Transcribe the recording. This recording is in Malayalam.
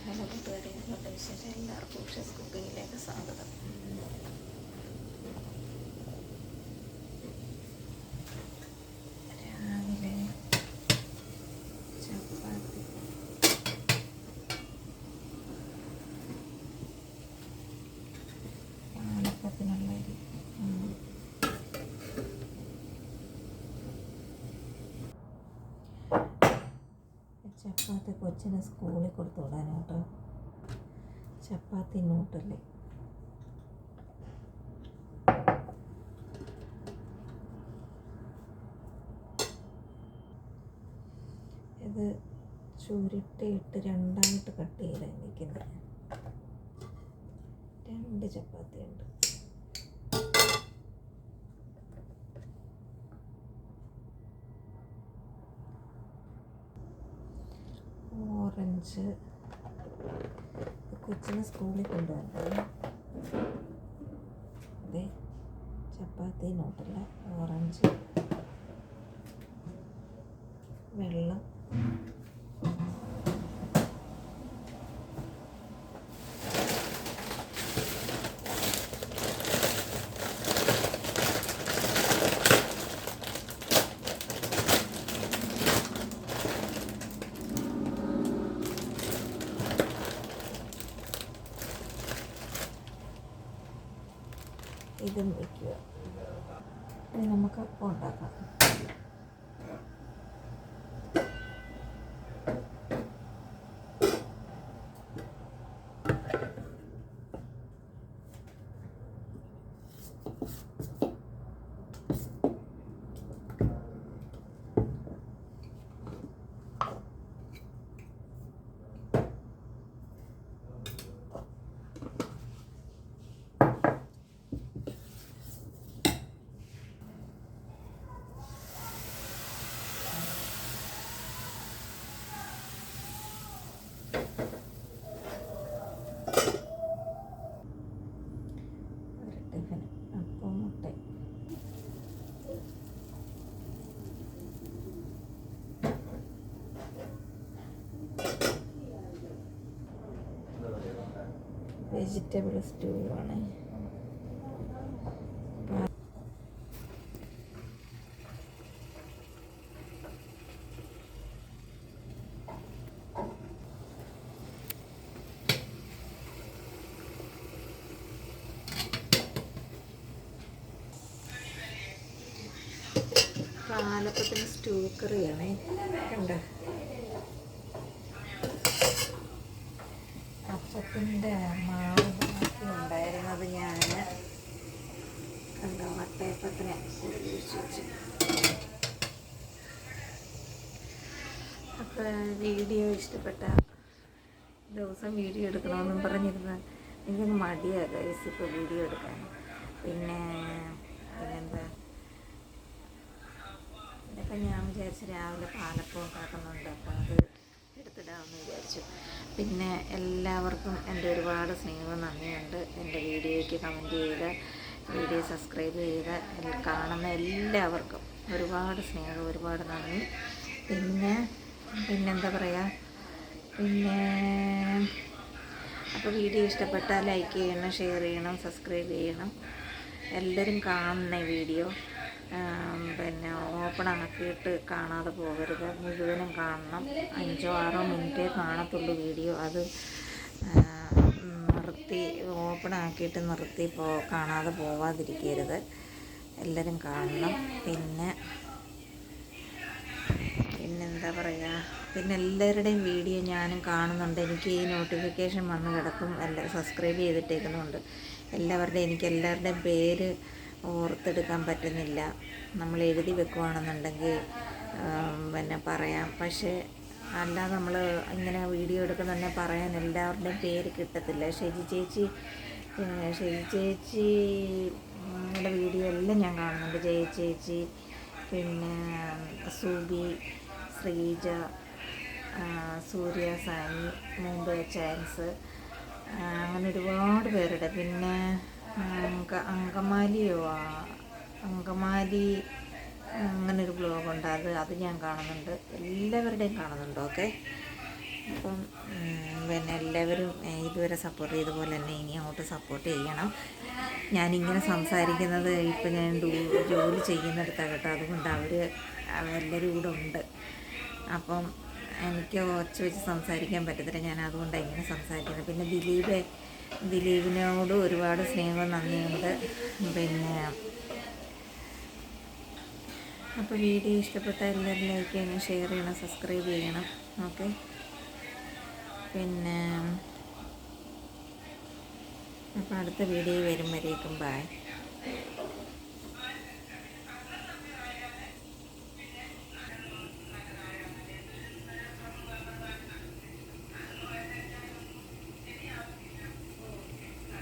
ഹലോ കൂട്ടുകാരെ, എന്തുകൊണ്ട് വിശേഷം? എല്ലാവർക്കും ഉഷസ് കുക്കിങ്ങിലേക്ക് സ്വാഗതം. രാവിലെ ചപ്പാത്തി പാലപ്പത്തിനുള്ള അരി, ചപ്പാത്തി കൊച്ചിന് സ്കൂളിൽ കൊടുത്തു വിടാനാട്ടോ. ചപ്പാത്തി നൂട്ടല്ലേ, ഇത് ചുരുട്ടിയിട്ട് രണ്ടായിട്ട് കട്ട് ചെയ്താൽ വയ്ക്കുന്നത്. 2 ചപ്പാത്തി ഉണ്ട്. ഓറഞ്ച് കൊച്ചിന് സ്കൂളിൽ കൊണ്ടുവന്നത്. അതെ, ചപ്പാത്തി നോട്ടല്ല, ഓറഞ്ച്, വെള്ളം, ഇതും വയ്ക്കുക. ഇനി നമുക്ക് അപ്പം ഉണ്ടാക്കാം. അപ്പം മുട്ട, വെജിറ്റബിൾ സ്റ്റൂ ആണ്. പാലപ്പത്തിന് സ്റ്റൂ കറിയാണേ. കണ്ടോ, അപ്പത്തിൻ്റെ മാവ് ബാക്കി ഉണ്ടായിരുന്നത് ഞാൻ കണ്ടോ വട്ടയപ്പത്തിന് ഒഴിച്ച് വെച്ച്. അപ്പോൾ വീഡിയോ ഇഷ്ടപ്പെട്ട ദിവസം വീഡിയോ എടുക്കണമെന്നും പറഞ്ഞിരുന്ന എനിക്കൊന്ന് മടിയാണ് ഗൈസ് ഇപ്പോൾ വീഡിയോ എടുക്കാൻ. പിന്നെന്താ, ഇതൊക്കെ ഞാൻ വിചാരിച്ച് രാവിലെ പാലപ്പം ഉണ്ടാക്കുന്നുണ്ട്, അപ്പോൾ അത് എടുത്തിടാമെന്ന് വിചാരിച്ചു. പിന്നെ എല്ലാവർക്കും എൻ്റെ ഒരുപാട് സ്നേഹവും നന്ദിയുണ്ട്. എൻ്റെ വീഡിയോയ്ക്ക് കമൻറ്റ് ചെയ്ത് വീഡിയോ സബ്സ്ക്രൈബ് ചെയ്ത് കാണുന്ന എല്ലാവർക്കും ഒരുപാട് സ്നേഹം, ഒരുപാട് നന്ദി. പിന്നെന്താ പറയുക, അപ്പോൾ വീഡിയോ ഇഷ്ടപ്പെട്ടാൽ ലൈക്ക് ചെയ്യണം, ഷെയർ ചെയ്യണം, സബ്സ്ക്രൈബ് ചെയ്യണം. എല്ലാവരും കാണുന്ന വീഡിയോ പിന്നെ ഓപ്പൺ ആക്കിയിട്ട് കാണാതെ പോകരുത്, മുഴുവനും കാണണം. 5-6 മിനിറ്റേ കാണത്തുള്ളൂ വീഡിയോ. അത് ഓപ്പൺ ആക്കിയിട്ട് നിർത്തി കാണാതെ പോവാതിരിക്കരുത്, എല്ലാവരും കാണണം. പിന്നെന്താ പറയുക, പിന്നെ എല്ലാവരുടെയും വീഡിയോ ഞാനും കാണുന്നുണ്ട്. എനിക്ക് ഈ നോട്ടിഫിക്കേഷൻ വന്ന് കിടക്കും, സബ്സ്ക്രൈബ് ചെയ്തിട്ടേക്കുന്നുണ്ട് എല്ലാവരുടെയും. എനിക്ക് എല്ലാവരുടെയും പേര് ഓർത്തെടുക്കാൻ പറ്റുന്നില്ല. നമ്മൾ എഴുതി വെക്കുകയാണെന്നുണ്ടെങ്കിൽ പിന്നെ പറയാം, പക്ഷേ അല്ലാതെ നമ്മൾ ഇങ്ങനെ വീഡിയോ എടുക്കുന്ന പറയാൻ എല്ലാവരുടെയും പേര് കിട്ടത്തില്ല. ഷെജി ചേച്ചിയുടെ വീഡിയോ എല്ലാം ഞാൻ കാണുന്നുണ്ട്. ജയ ചേച്ചി, പിന്നെ സൂബി, ശ്രീജ, സൂര്യ, സാനി, മുംബൈ ചാൻസ്, അങ്ങനെ ഒരുപാട് പേരുടെ. പിന്നെ അങ്കമാലി അങ്ങനൊരു ബ്ലോഗുണ്ട്, അത് ഞാൻ കാണുന്നുണ്ട്. എല്ലാവരുടെയും കാണുന്നുണ്ട്. ഓക്കെ, അപ്പം പിന്നെ എല്ലാവരും ഇതുവരെ സപ്പോർട്ട് ചെയ്ത പോലെ തന്നെ ഇനി അങ്ങോട്ട് സപ്പോർട്ട് ചെയ്യണം. ഞാനിങ്ങനെ സംസാരിക്കുന്നത് ഇപ്പം ഞാൻ ജോലി ചെയ്യുന്നിടത്താണ് കേട്ടോ, അതുകൊണ്ട് എല്ലാവരും കൂടെ ഉണ്ട്. അപ്പം എനിക്ക് ഒച്ച വെച്ച് സംസാരിക്കാൻ പറ്റത്തില്ല, ഞാൻ അതുകൊണ്ടാണ് ഇങ്ങനെ സംസാരിക്കുന്നത്. പിന്നെ ദിലീപിനോട് ഒരുപാട് സ്നേഹവും നന്ദിയുണ്ട്. പിന്നെ അപ്പോൾ വീഡിയോ ഇഷ്ടപ്പെട്ട എല്ലാവരും ലൈക്ക് ചെയ്യണം, ഷെയർ ചെയ്യണം, സബ്സ്ക്രൈബ് ചെയ്യണം. ഓക്കെ, പിന്നെ അപ്പോൾ അടുത്ത വീഡിയോ വരും വരേക്കും ബൈ.